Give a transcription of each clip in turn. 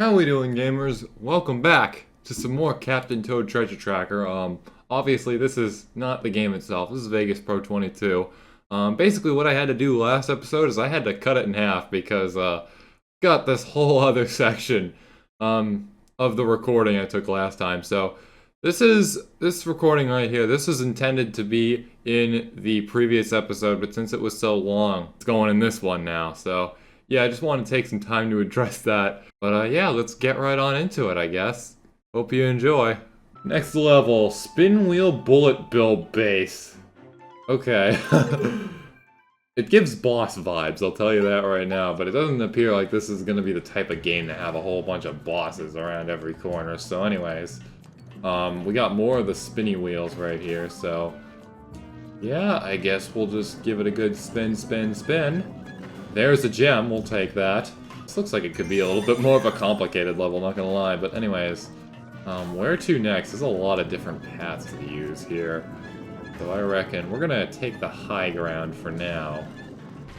How we doing, gamers? Welcome back to some more Captain Toad Treasure Tracker. Obviously this is not the game itself. This is Vegas Pro 22. Basically what I had to do last episode is I had to cut it in half because got this whole other section of the recording I took last time. So this recording right here. This is intended to be in the previous episode, but since it was so long, it's going in this one now. So yeah, I just want to take some time to address that. But yeah, let's get right on into it, I guess. Hope you enjoy. Next level, Spinwheel Bullet Bill Base. Okay. It gives boss vibes, I'll tell you that right now, but it doesn't appear like this is going to be the type of game to have a whole bunch of bosses around every corner. So anyways, we got more of the spinny wheels right here, so yeah, I guess we'll just give it a good spin, spin, spin. There's a gem, we'll take that. This looks like it could be a little bit more of a complicated level, not gonna lie, but anyways. Where to next? There's a lot of different paths to use here. So I reckon we're gonna take the high ground for now.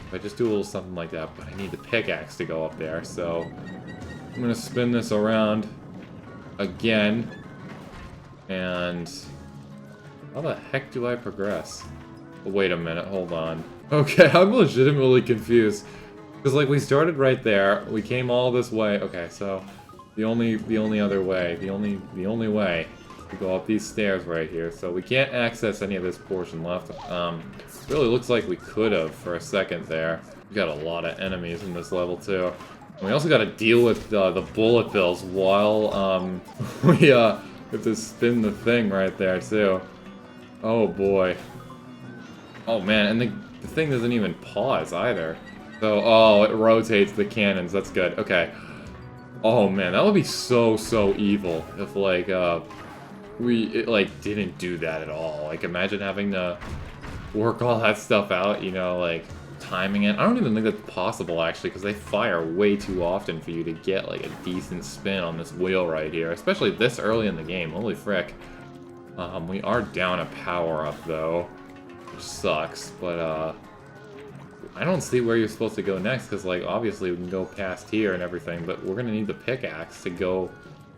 If I just do a little something like that, but I need the pickaxe to go up there, so I'm gonna spin this around again. And how the heck do I progress? Oh, wait a minute, hold on. Okay, I'm legitimately confused. Because, like, we started right there, we came all this way. Okay, so the only other way, the only way to go up these stairs right here. So we can't access any of this portion left. Really looks like we could have for a second there. We got a lot of enemies in this level too. And we also got to deal with the bullet bills while we have to spin the thing right there too. Oh boy. Oh man, and the thing doesn't even pause either. So, oh, it rotates the cannons. That's good. Okay. Oh man, that would be so evil if like it didn't do that at all. Like imagine having to work all that stuff out, you know, like timing it. I don't even think that's possible actually, because they fire way too often for you to get like a decent spin on this wheel right here, especially this early in the game. Holy frick. We are down a power up though, which sucks, but I don't see where you're supposed to go next, because, like, obviously we can go past here and everything, but we're gonna need the pickaxe to go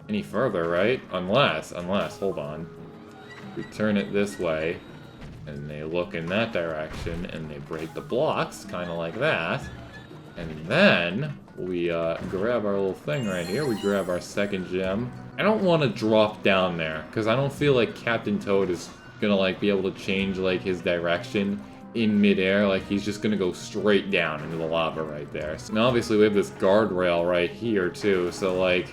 any further, right? Unless, hold on. We turn it this way, and they look in that direction, and they break the blocks, kind of like that. And then, we grab our little thing right here, we grab our second gem. I don't want to drop down there, because I don't feel like Captain Toad is gonna, like, be able to change, like, his direction in midair. Like he's just gonna go straight down into the lava right there. So now obviously we have this guardrail right here too, so like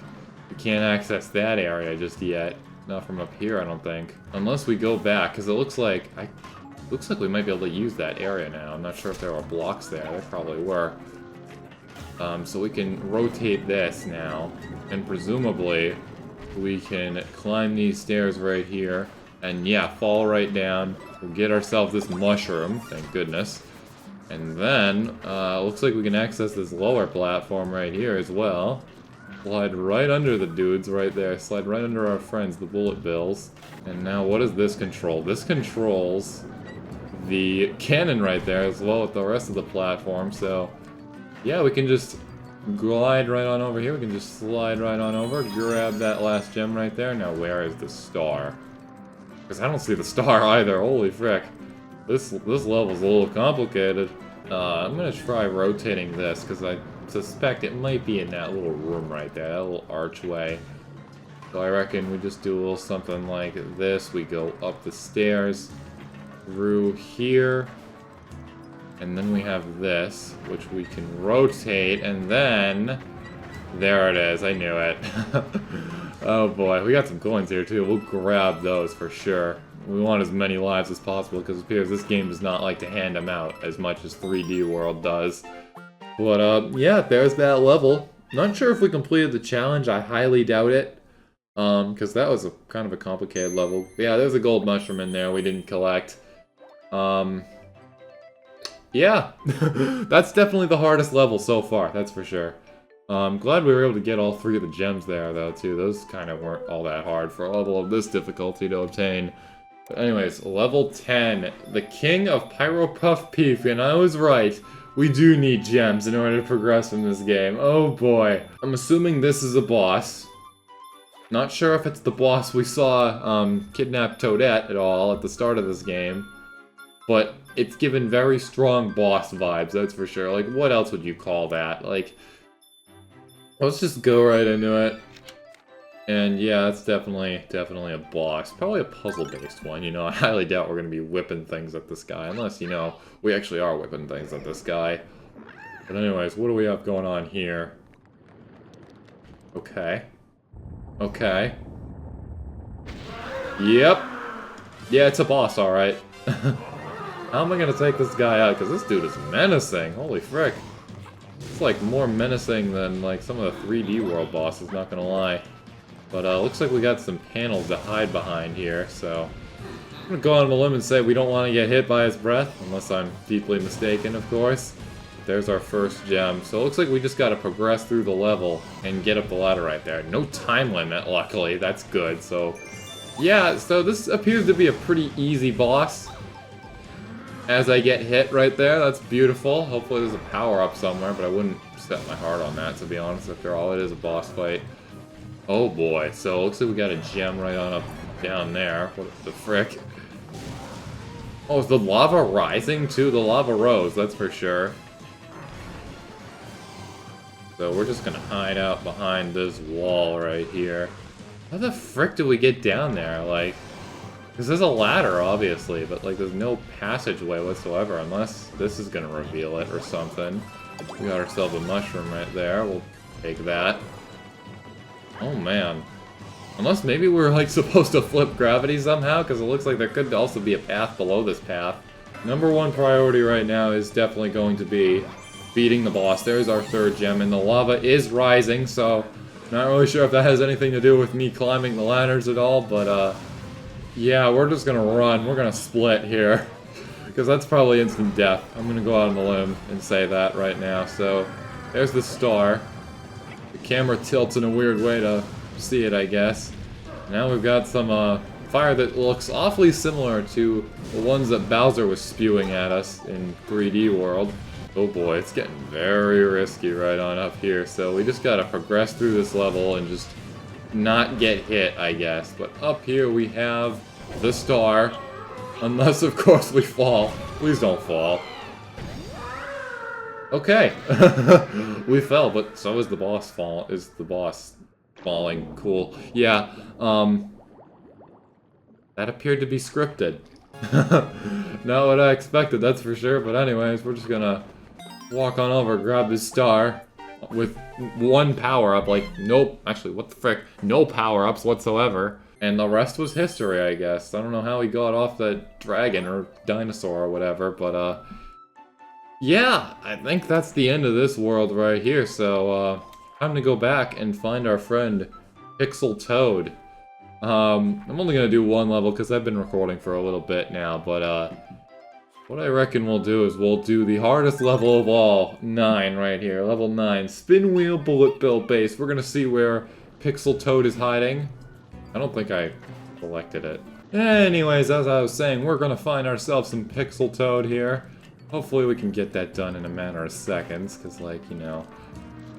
we can't access that area just yet. Not from up here, I don't think. Unless we go back, because it looks like we might be able to use that area now. I'm not sure if there were blocks there. There probably were. So we can rotate this now, and presumably we can climb these stairs right here, and yeah, fall right down. We'll get ourselves this mushroom, thank goodness. And then, looks like we can access this lower platform right here as well. Slide right under the dudes right there. Slide right under our friends, the bullet bills. And now what does this control? This controls the cannon right there as well with the rest of the platform. So, yeah, we can just glide right on over here. We can just slide right on over, grab that last gem right there. Now where is the star? Because I don't see the star either. Holy frick. This level's a little complicated. I'm going to try rotating this, because I suspect it might be in that little room right there, that little archway. So I reckon we just do a little something like this. We go up the stairs, through here, and then we have this, which we can rotate, and then there it is. I knew it. Oh boy, we got some coins here too. We'll grab those for sure. We want as many lives as possible, because it appears this game does not like to hand them out as much as 3D World does. But yeah, there's that level. Not sure if we completed the challenge. I highly doubt it, because that was kind of a complicated level. But yeah, there's a gold mushroom in there we didn't collect. Yeah, that's definitely the hardest level so far, that's for sure. I'm glad we were able to get all three of the gems there, though, too. Those kind of weren't all that hard for a level of this difficulty to obtain. But anyways, level 10. The King of Pyropuff Peef, and I was right. We do need gems in order to progress in this game. Oh boy. I'm assuming this is a boss. Not sure if it's the boss we saw kidnap Toadette at all at the start of this game. But it's given very strong boss vibes, that's for sure. Like, what else would you call that? Like, let's just go right into it. And yeah, it's definitely a boss. Probably a puzzle-based one, you know. I highly doubt we're going to be whipping things at this guy. Unless, you know, we actually are whipping things at this guy. But anyways, what do we have going on here? Okay. Okay. Yep. Yeah, it's a boss, alright. How am I going to take this guy out? Because this dude is menacing. Holy frick. It's like more menacing than like some of the 3D World bosses, not going to lie. But looks like we got some panels to hide behind here, so I'm gonna go on a limb and say we don't want to get hit by his breath, unless I'm deeply mistaken, of course. There's our first gem. So it looks like we just gotta progress through the level and get up the ladder right there. No time limit, luckily. That's good. So yeah, so this appears to be a pretty easy boss. As I get hit right there, that's beautiful. Hopefully there's a power-up somewhere, but I wouldn't set my heart on that, to be honest. After all, it is a boss fight. Oh boy, so it looks like we got a gem right on up down there. What the frick? Oh, is the lava rising too? The lava rose, that's for sure. So we're just gonna hide out behind this wall right here. How the frick do we get down there? Like, because there's a ladder, obviously, but like there's no passageway whatsoever, unless this is gonna reveal it or something. We got ourselves a mushroom right there. We'll take that. Oh man. Unless maybe we're like supposed to flip gravity somehow, because it looks like there could also be a path below this path. Number one priority right now is definitely going to be beating the boss. There's our third gem, and the lava is rising, so not really sure if that has anything to do with me climbing the ladders at all, but yeah, we're just gonna run. We're gonna split here, because that's probably instant death. I'm gonna go out on the limb and say that right now. So there's the star. Camera tilts in a weird way to see it, I guess. Now we've got some fire that looks awfully similar to the ones that Bowser was spewing at us in 3D World. Oh boy, it's getting very risky right on up here, so we just gotta progress through this level and just not get hit, I guess. But up here we have the star, unless of course we fall. Please don't fall. Okay, we fell, but so is the boss falling. Cool. Yeah, that appeared to be scripted. Not what I expected, that's for sure, but anyways, we're just gonna walk on over, grab this star with one power-up, like, nope, actually, what the frick, no power-ups whatsoever, and the rest was history, I guess. I don't know how he got off that dragon or dinosaur or whatever, but, yeah, I think that's the end of this world right here, so, time to go back and find our friend, Pixel Toad. I'm only gonna do one level because I've been recording for a little bit now, but, what I reckon we'll do is we'll do the hardest level of all, 9 right here, level 9, Spinwheel Bullet Bill Base. We're gonna see where Pixel Toad is hiding. I don't think I collected it. Anyways, as I was saying, we're gonna find ourselves some Pixel Toad here. Hopefully we can get that done in a matter of seconds, because, like, you know,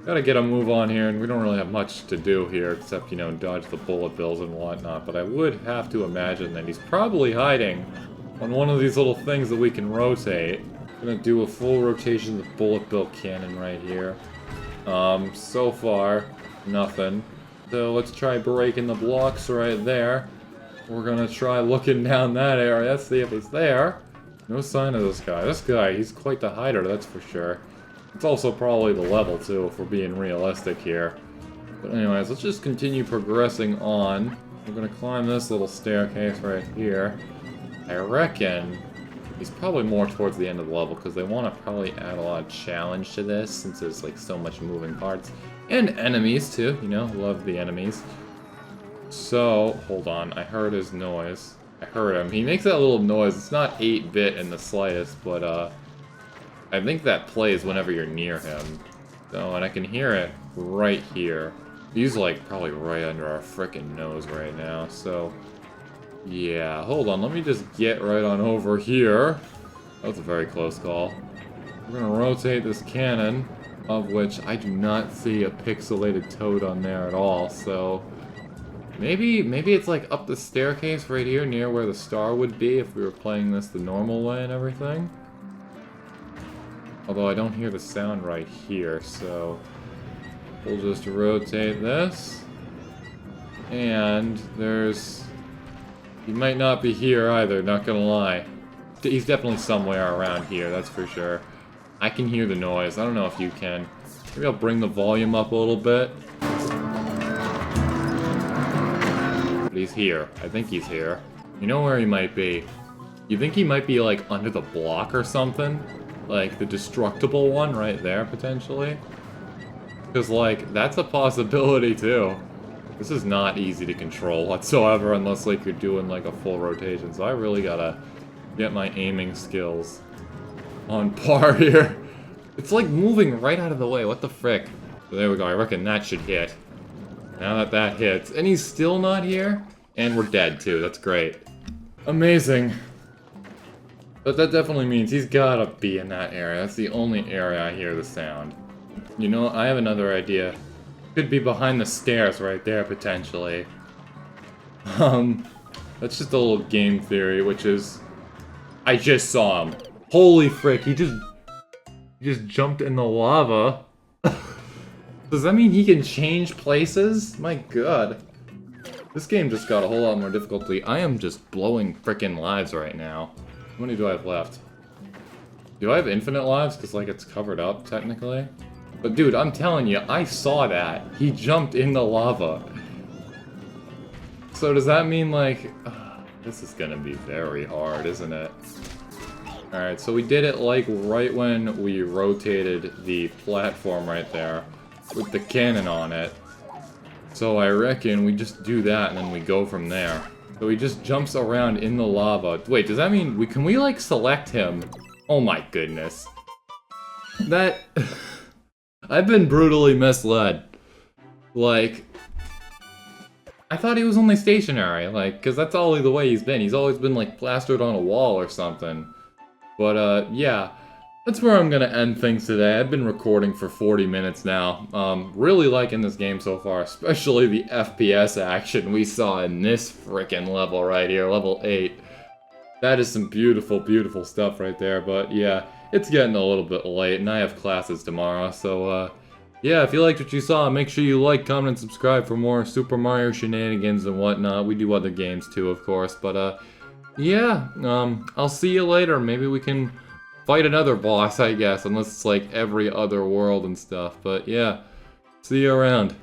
gotta get a move on here, and we don't really have much to do here, except, you know, dodge the bullet bills and whatnot, but I would have to imagine that he's probably hiding on one of these little things that we can rotate. I'm gonna do a full rotation of the bullet bill cannon right here. So far, nothing. So let's try breaking the blocks right there. We're gonna try looking down that area, see if he's there. No sign of this guy. This guy, he's quite the hider, that's for sure. It's also probably the level, too, if we're being realistic here. But anyways, let's just continue progressing on. We're gonna climb this little staircase right here. I reckon he's probably more towards the end of the level, because they want to probably add a lot of challenge to this, since there's, like, so much moving parts. And enemies, too, you know, love the enemies. So, hold on, I heard his noise. I heard him. He makes that little noise. It's not 8-bit in the slightest, but, I think that plays whenever you're near him. So, and I can hear it right here. He's, like, probably right under our frickin' nose right now, so... yeah, hold on, let me just get right on over here. That was a very close call. We're gonna rotate this cannon, of which I do not see a pixelated toad on there at all, so... Maybe it's like up the staircase right here near where the star would be if we were playing this the normal way and everything. Although I don't hear the sound right here, so... We'll just rotate this. And there's... He might not be here either, not gonna lie. He's definitely somewhere around here, that's for sure. I can hear the noise, I don't know if you can. Maybe I'll bring the volume up a little bit. But he's here. I think he's here. You know where he might be? You think he might be like under the block or something? Like the destructible one right there, potentially? Because like, that's a possibility too. This is not easy to control whatsoever unless like you're doing like a full rotation. So I really gotta get my aiming skills on par here. It's like moving right out of the way, what the frick? So there we go, I reckon that should hit. Now that that hits, and he's still not here? And we're dead too, that's great. Amazing. But that definitely means he's gotta be in that area. That's the only area I hear the sound. You know, I have another idea. Could be behind the stairs right there, potentially. That's just a little game theory, which is... I just saw him. Holy frick, he just jumped in the lava. Does that mean he can change places? My god. This game just got a whole lot more difficulty. I am just blowing frickin' lives right now. How many do I have left? Do I have infinite lives? Because, like, it's covered up, technically. But, dude, I'm telling you, I saw that. He jumped in the lava. So does that mean, like... this is gonna be very hard, isn't it? Alright, so we did it, like, right when we rotated the platform right there. With the cannon on it. So I reckon we just do that and then we go from there. So he just jumps around in the lava. Wait, does that mean can we like select him? Oh my goodness. That... I've been brutally misled. Like... I thought he was only stationary, like, cause that's only the way he's been. He's always been like plastered on a wall or something. But yeah. That's where I'm gonna end things today. I've been recording for 40 minutes now. Really liking this game so far, especially the FPS action we saw in this frickin' level right here, level 8. That is some beautiful, beautiful stuff right there, but yeah, it's getting a little bit late, and I have classes tomorrow, so yeah, if you liked what you saw, make sure you like, comment, and subscribe for more Super Mario shenanigans and whatnot. We do other games too, of course, but yeah, I'll see you later. Maybe we can fight another boss, I guess, unless it's like every other world and stuff. But yeah, see you around.